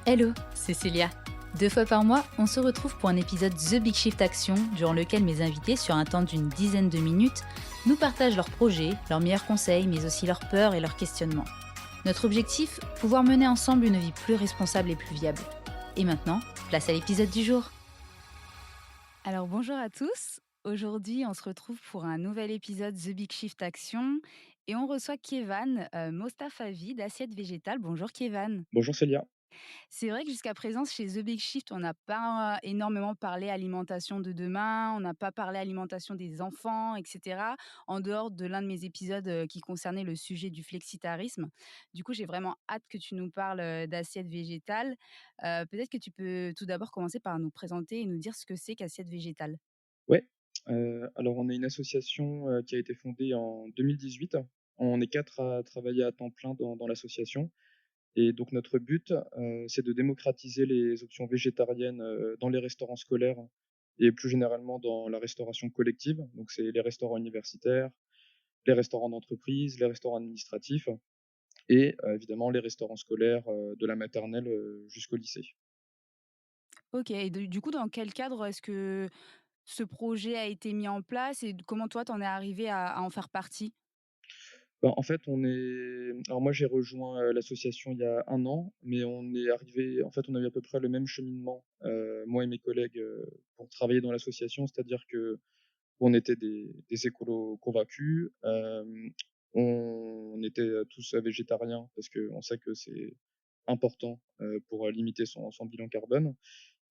Hello, c'est Célia. 2 fois par mois, on se retrouve pour un épisode The Big Shift Action, durant lequel mes invités, sur un temps d'une dizaine de minutes, nous partagent leurs projets, leurs meilleurs conseils, mais aussi leurs peurs et leurs questionnements. Notre objectif, pouvoir mener ensemble une vie plus responsable et plus viable. Et maintenant, place à l'épisode du jour. Alors bonjour à tous. Aujourd'hui, on se retrouve pour un nouvel épisode The Big Shift Action et on reçoit Kévan Mostafavi d'Assiette Végétale. Bonjour Kévan. Bonjour Célia. C'est vrai que jusqu'à présent, chez The Big Shift, on n'a pas énormément parlé alimentation de demain, on n'a pas parlé alimentation des enfants, etc. En dehors de l'un de mes épisodes qui concernait le sujet du flexitarisme. Du coup, j'ai vraiment hâte que tu nous parles d'assiette végétale. Peut-être que tu peux tout d'abord commencer par nous présenter et nous dire ce que c'est qu'assiette végétale. Ouais, alors on est une association, qui a été fondée en 2018. On est 4 à travailler à temps plein dans l'association et donc notre but, c'est de démocratiser les options végétariennes, dans les restaurants scolaires et plus généralement dans la restauration collective. Donc c'est les restaurants universitaires, les restaurants d'entreprise, les restaurants administratifs et évidemment les restaurants scolaires, de la maternelle, jusqu'au lycée. Ok, et du coup, dans quel cadre est-ce que ce projet a été mis en place et comment toi, t'en es arrivé à en faire partie? Ben, en fait, alors moi, j'ai rejoint, l'association il y a 1 an, mais on a eu à peu près le même cheminement, moi et mes collègues, pour travailler dans l'association. C'est-à-dire qu'on était des écolos convaincus, on était, tous, végétariens parce qu'on sait que c'est important, pour, limiter son bilan carbone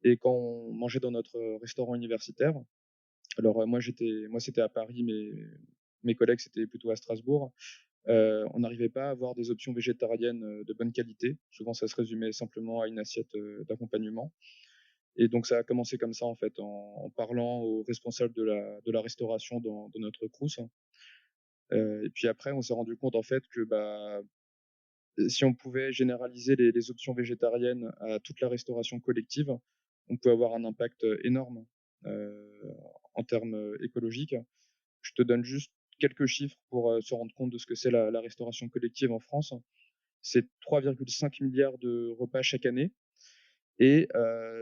et quand on mangeait dans notre, restaurant universitaire, alors, moi, c'était à Paris, mais mes collègues, c'était plutôt à Strasbourg. On n'arrivait pas à avoir des options végétariennes, de bonne qualité. Souvent, ça se résumait simplement à une assiette, d'accompagnement et donc ça a commencé comme ça, en fait, en parlant aux responsables de la restauration dans notre crous, et puis après, on s'est rendu compte, en fait, que, bah, si on pouvait généraliser les options végétariennes à toute la restauration collective, on peut avoir un impact, énorme, heu, en termes, écologiques. Je te donne juste quelques chiffres pour, se rendre compte de ce que c'est la restauration collective en France. C'est 3,5 milliards de repas chaque année et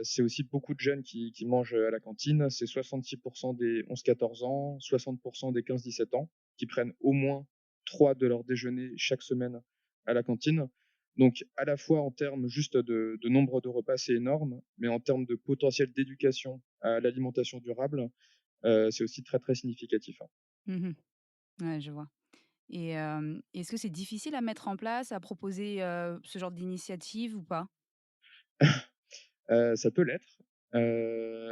c'est aussi beaucoup de jeunes qui mangent, à la cantine. C'est 66 des 11-14 ans, 60 des 15-17 ans qui prennent au moins 3 de leur déjeuner chaque semaine à la cantine. Donc à la fois en termes juste de nombre de repas, c'est énorme, mais en termes de potentiel d'éducation à l'alimentation durable, c'est aussi très, très significatif, hein. Mhm. Ouais, je vois. Et est-ce que c'est difficile à mettre en place, à proposer, ce genre d'initiative ou pas? Ça peut l'être.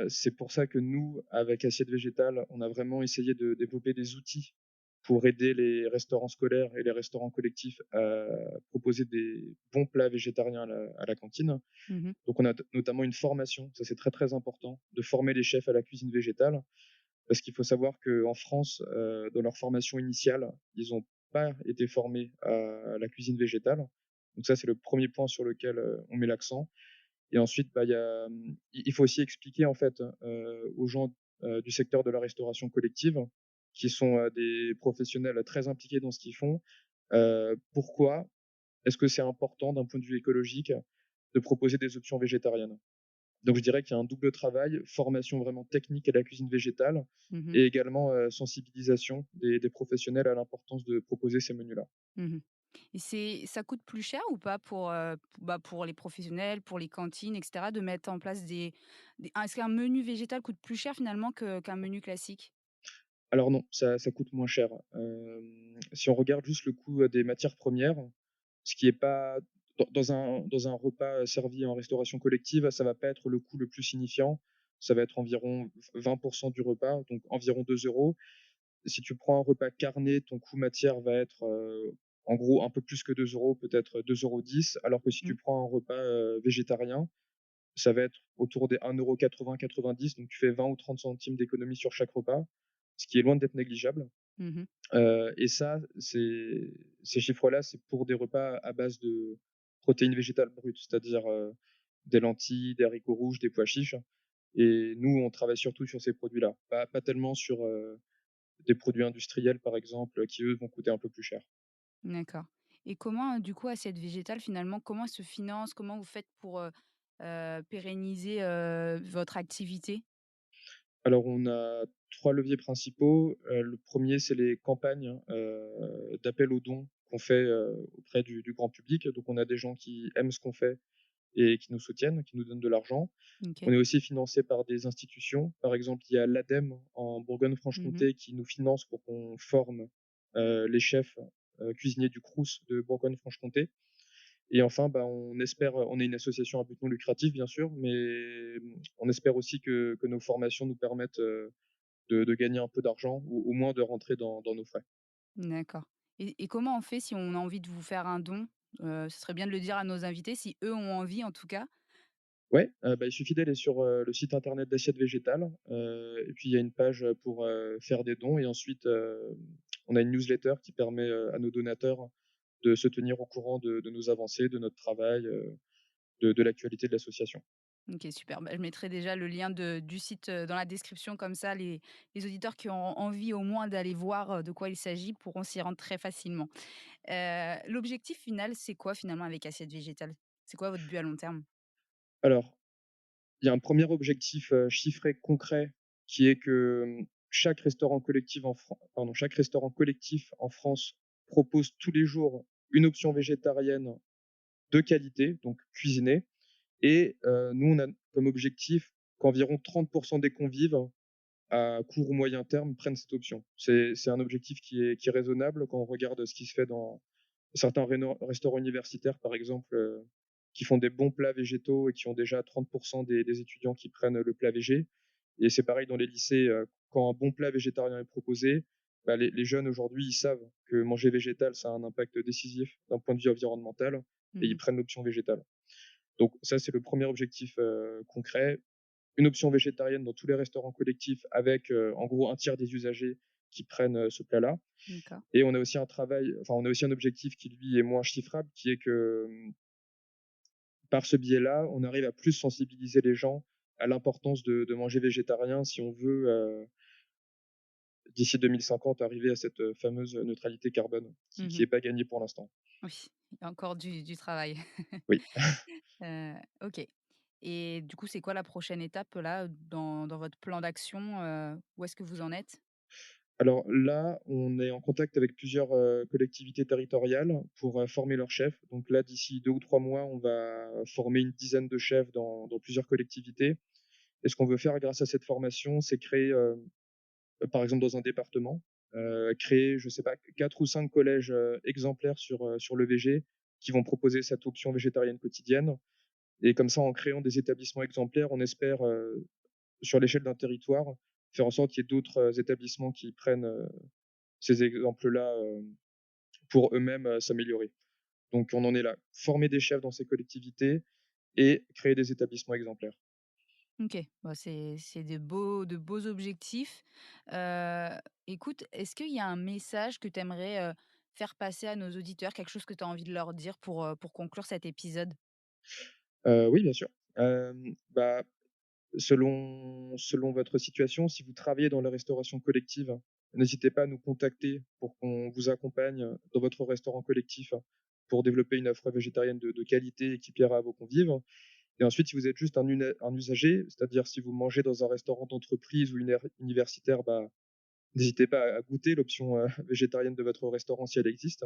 C'est pour ça que nous, avec Assiette Végétale, on a vraiment essayé de développer des outils pour aider les restaurants scolaires et les restaurants collectifs à proposer des bons plats végétariens à la cantine. Mmh. Donc on a notamment une formation, ça c'est très, très important, de former les chefs à la cuisine végétale. Parce qu'il faut savoir qu'en France, dans leur formation initiale, ils ont pas été formés à la cuisine végétale. Donc ça, c'est le premier point sur lequel, on met l'accent. Et ensuite, bah, il faut aussi expliquer en fait, aux gens, du secteur de la restauration collective, qui sont, des professionnels très impliqués dans ce qu'ils font, pourquoi est-ce que c'est important d'un point de vue écologique de proposer des options végétariennes. Donc je dirais qu'il y a un double travail, formation vraiment technique à la cuisine végétale Mmh. et également, sensibilisation des professionnels à l'importance de proposer ces menus-là. Mmh. Et ça coûte plus cher ou pas pour, pour les professionnels, pour les cantines et cetera, de mettre en place est-ce qu'un menu végétal coûte plus cher finalement qu'un menu classique? Alors non, ça coûte moins cher. Si on regarde juste le coût, des matières premières, ce qui est pas dans un repas, servi en restauration collective, ça va pas être le coût le plus signifiant. Ça va être environ 20 du repas, donc environ 2 €. Si tu prends un repas carné, ton coût matière va être, en gros un peu plus que 2 €, peut-être 2,10 €, alors que si tu Mmh. prends un repas, végétarien, ça va être autour des 1,80 €, 1,90 €, donc tu fais 20 ou 30 centimes d'économie sur chaque repas, ce qui est loin d'être négligeable. Mmh. Et ça, ces chiffres-là, c'est pour des repas à base de protéines végétales brutes, c'est-à-dire, des lentilles, des haricots rouges, des pois chiches et nous, on travaille surtout sur ces produits-là, pas tellement sur, des produits industriels, par exemple, qui eux, vont coûter un peu plus cher. D'accord. Et comment, du coup, Assiette Végétale, finalement, comment elle se finance? Comment vous faites pour, pérenniser, votre activité? Alors on a 3 leviers principaux. Le premier c'est les campagnes, d'appel aux dons qu'on fait, auprès du grand public. Donc on a des gens qui aiment ce qu'on fait et qui nous soutiennent, qui nous donnent de l'argent. On OK. est aussi financé par des institutions. Par exemple, il y a l'ADEME en Mmh. Bourgogne-Franche-Comté qui nous finance pour qu'on forme, les chefs, cuisiniers du Crous de Bourgogne-Franche-Comté. Et enfin, bah, on espère, on est une association à but non lucratif bien sûr, mais, on espère aussi que nos formations nous permettent, de gagner un peu d'argent ou au moins de rentrer dans nos frais. D'accord. Et comment on fait si on a envie de vous faire un don? Ce serait bien de le dire à nos invités, si eux ont envie, en tout cas. Ouais, bah, il suffit d'aller sur, le site internet d'Assiette Végétale, et puis il y a une page, pour, faire des dons et ensuite, on a une newsletter qui permet, à nos donateurs de se tenir au courant de nos avancées, de notre travail, de l'actualité de l'association. OK, super. Bah, je mettrai déjà le lien du site, dans la description, comme ça les auditeurs qui ont envie au moins d'aller voir, de quoi il s'agit pourront s'y rendre très facilement. L'objectif final, c'est quoi finalement avec Assiette Végétale? C'est quoi votre but à long terme? Alors, il y a un premier objectif, chiffré concret qui est que, chaque restaurant collectif en France propose tous les jours une option végétarienne de qualité, donc cuisinée. Et nous, on a comme objectif qu'environ 30 des convives, à court ou moyen terme, prennent cette option. C'est un objectif qui est raisonnable quand on regarde ce qui se fait dans certains restaurants universitaires, par exemple, qui font des bons plats végétaux et qui ont déjà 30 des étudiants qui prennent le plat végé. Et c'est pareil dans les lycées, quand un bon plat végétarien est proposé, bah, les jeunes aujourd'hui, ils savent que manger végétal, ça a un impact décisif d'un point de vue environnemental et ils Mmh. prennent l'option végétale. Donc ça, c'est le premier objectif, concret. Une option végétarienne dans tous les restaurants collectifs avec, en gros, un tiers des usagers qui prennent, ce plat-là. D'accord. Et on a aussi un objectif qui, lui, est moins chiffrable, qui est que, par ce biais-là, on arrive à plus sensibiliser les gens à l'importance de manger végétarien si on veut, d'ici 2050, arriver à cette, fameuse neutralité carbone qui Mmh. est pas gagnée pour l'instant. Oui, il y a encore du travail. Oui. OK. Et du coup, c'est quoi la prochaine étape là, dans votre plan d'action, où est-ce que vous en êtes? Alors là, on est en contact avec plusieurs, collectivités territoriales pour, former leurs chefs. Donc là, d'ici 2 ou 3 mois, on va former une dizaine de chefs dans plusieurs collectivités. Et ce qu'on veut faire grâce à cette formation, c'est créer, par exemple dans un département, créer, je sais pas, 4 ou 5 collèges, exemplaires sur le VG qui vont proposer cette option végétarienne quotidienne. Et comme ça, en créant des établissements exemplaires, on espère, sur l'échelle d'un territoire, faire en sorte qu'il y ait d'autres, établissements qui prennent, ces exemples-là, pour eux-mêmes, s'améliorer. Donc on en est là, former des chefs dans ces collectivités et créer des établissements exemplaires. OK, bah, c'est de beaux objectifs. Heu, Écoute, est-ce qu'il y a un message que tu aimerais, faire passer à nos auditeurs? Quelque chose que tu as envie de leur dire pour conclure cet épisode? Oui, bien sûr. Bah, selon votre situation, si vous travaillez dans la restauration collective, n'hésitez pas à nous contacter pour qu'on vous accompagne dans votre restaurant collectif pour développer une offre végétarienne de qualité et qui plaira à vos convives. Et ensuite, si vous êtes juste un usager, c'est-à-dire si vous mangez dans un restaurant d'entreprise ou universitaire, bah, n'hésitez pas à goûter l'option, végétarienne de votre restaurant si elle existe.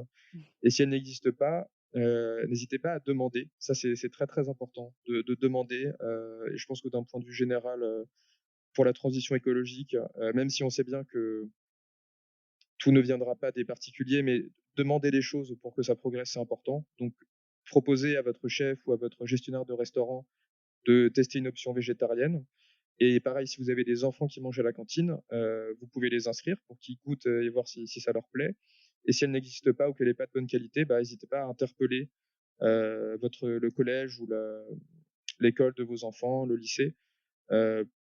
Et si elle n'existe pas, n'hésitez pas à demander. Ça, c'est très, très important de demander, et je pense que d'un point de vue général, pour la transition écologique, même si on sait bien que tout ne viendra pas des particuliers, mais demander les choses pour que ça progresse, c'est important. Donc proposez à votre chef ou à votre gestionnaire de restaurant de tester une option végétarienne. Et pareil, si vous avez des enfants qui mangent à la cantine, vous pouvez les inscrire pour qu'ils goûtent, et voir si ça leur plaît. Et si elle n'existe pas ou qu'elle est pas de bonne qualité, bah, n'hésitez pas à interpeller, le collège ou l'école de vos enfants, le lycée,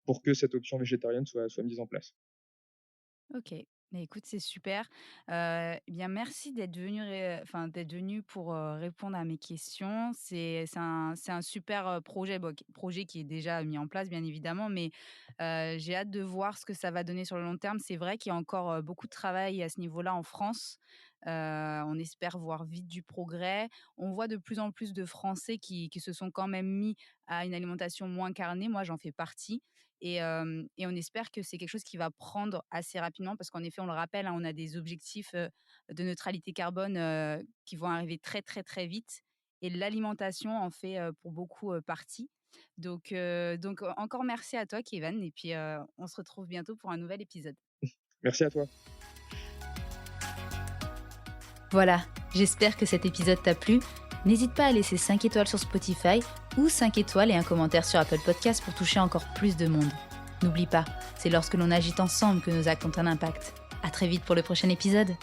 pour que cette option végétarienne soit mise en place. OK. Mais écoute, c'est super. Eh bien, merci d'être venu pour, répondre à mes questions. C'est un super, projet qui est déjà mis en place, bien évidemment, mais j'ai hâte de voir ce que ça va donner sur le long terme. C'est vrai qu'il y a encore, beaucoup de travail à ce niveau-là en France. On espère voir vite du progrès. On voit de plus en plus de Français qui se sont quand même mis à une alimentation moins carnée. Moi, j'en fais partie. Et on espère que c'est quelque chose qui va prendre assez rapidement parce qu'en effet, on le rappelle, hein, on a des objectifs, de neutralité carbone, qui vont arriver très, très, très vite et l'alimentation en fait, pour beaucoup, partie. Donc encore merci à toi Kevin et puis, on se retrouve bientôt pour un nouvel épisode. Merci à toi. Voilà, j'espère que cet épisode t'a plu. N'hésite pas à laisser 5 étoiles sur Spotify ou 5 étoiles et un commentaire sur Apple Podcast pour toucher encore plus de monde. N'oublie pas, c'est lorsque l'on agit ensemble que nos actes ont un impact. À très vite pour le prochain épisode.